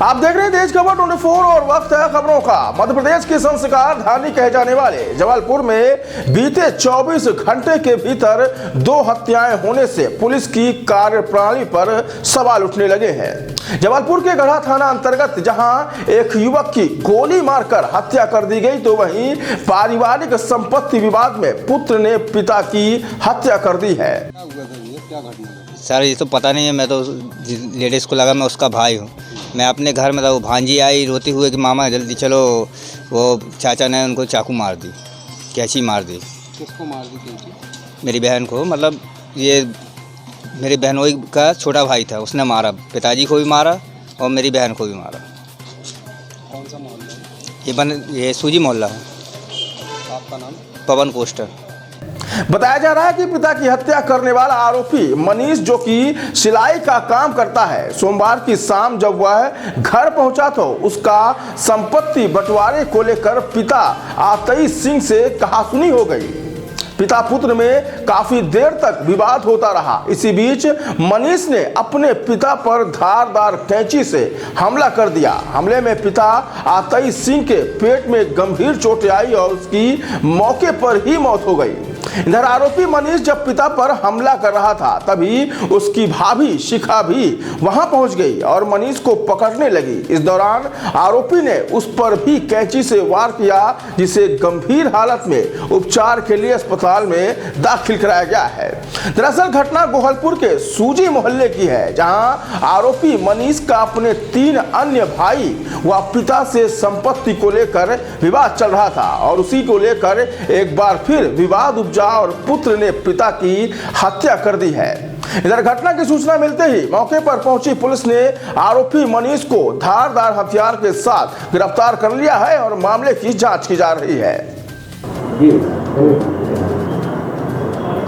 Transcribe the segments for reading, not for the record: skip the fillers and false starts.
आप देख रहे हैं देश खबर 24 और वक्त है खबरों का। मध्य प्रदेश की संस्कार धानी कहे जाने वाले जबलपुर में बीते 24 घंटे के भीतर 2 हत्याएं होने से पुलिस की कार्यप्रणाली पर सवाल उठने लगे हैं। जबलपुर के गढ़ा थाना अंतर्गत जहां एक युवक की गोली मारकर हत्या कर दी गई, तो वहीं पारिवारिक संपत्ति विवाद में पुत्र ने पिता की हत्या कर दी है। क्या घटना है? सर ये तो पता नहीं है। मैं तो लेडीज़ को लगा मैं उसका भाई हूँ। मैं अपने घर में था, वो भांजी आई रोती हुए कि मामा जल्दी चलो। वो चाचा ने उनको चाकू मार दी, कैंची मार दी। किसको मार दी कैंची? मेरी बहन को। मतलब ये मेरी बहनोई का छोटा भाई था, उसने मारा। पिताजी को भी मारा और मेरी बहन को भी मारा। कौन सा मोहल्ला है? ये सूजी मोहल्ला है। आपका नाम? पवन कोस्टर। बताया जा रहा है कि पिता की हत्या करने वाला आरोपी मनीष, जो कि सिलाई का काम करता है, सोमवार की शाम जब वह घर पहुंचा तो उसका संपत्ति बंटवारे को लेकर पिता आतई सिंह से कहासुनी हो गई। पिता पुत्र में काफी देर तक विवाद होता रहा। इसी बीच मनीष ने अपने पिता पर धारदार कैंची से हमला कर दिया। हमले में पिता आतई सिंह के पेट में गंभीर चोटें आई और उसकी मौके पर ही मौत हो गई। इधर आरोपी मनीष जब पिता पर हमला कर रहा था, तभी उसकी भाभी शिखा भी वहां पहुंच गई और मनीष को पकड़ने लगी। इस दौरान आरोपी ने उस पर भी कैंची से वार किया, जिसे गंभीर हालत में उपचार के लिए अस्पताल में दाखिल कराया गया है। दरअसल घटना गोहलपुर के सूजी मोहल्ले की है, जहां आरोपी मनीष का अपने 3 अन्य भाई व पिता से संपत्ति को लेकर विवाद चल रहा था और उसी को लेकर एक बार फिर विवाद उपजा और पुत्र ने पिता की हत्या कर दी है। इधर घटना की सूचना मिलते ही मौके पर पहुंची पुलिस ने आरोपी मनीष को धारदार हथियार के साथ गिरफ्तार कर लिया है और मामले की जांच की जा रही है।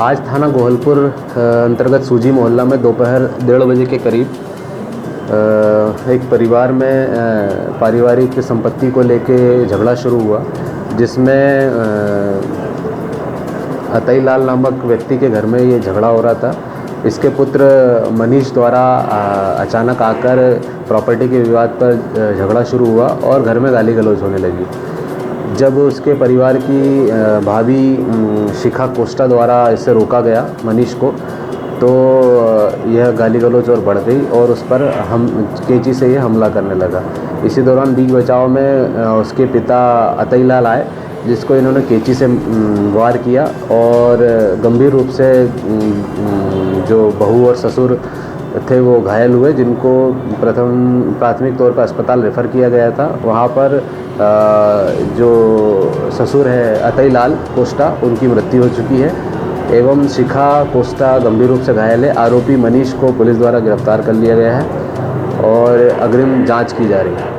आज थाना गोहलपुर अंतर्गत सूजी मोहल्ला में दोपहर 1:30 बजे के करीब एक परिवार में पारिवारिक संपत्ति को लेके झगड़ा शुरू हुआ, जिसमें अतई लाल नामक व्यक्ति के घर में ये झगड़ा हो रहा था। इसके पुत्र मनीष द्वारा अचानक आकर प्रॉपर्टी के विवाद पर झगड़ा शुरू हुआ और घर में गाली गलौज होने लगी। जब उसके परिवार की भाभी शिखा कोस्टा द्वारा इसे रोका गया मनीष को, तो यह गाली गलौज और बढ़ गई और उस पर कैंची से ये हमला करने लगा। इसी दौरान बीच बचाव में उसके पिता अतई लाल आए, जिसको इन्होंने कैंची से वार किया और गंभीर रूप से जो बहू और ससुर थे वो घायल हुए, जिनको प्राथमिक तौर पर अस्पताल रेफ़र किया गया था। वहाँ पर जो ससुर है अतई लाल कोस्टा, उनकी मृत्यु हो चुकी है एवं शिखा कोस्टा गंभीर रूप से घायल है। आरोपी मनीष को पुलिस द्वारा गिरफ्तार कर लिया गया है और अग्रिम जाँच की जा रही है।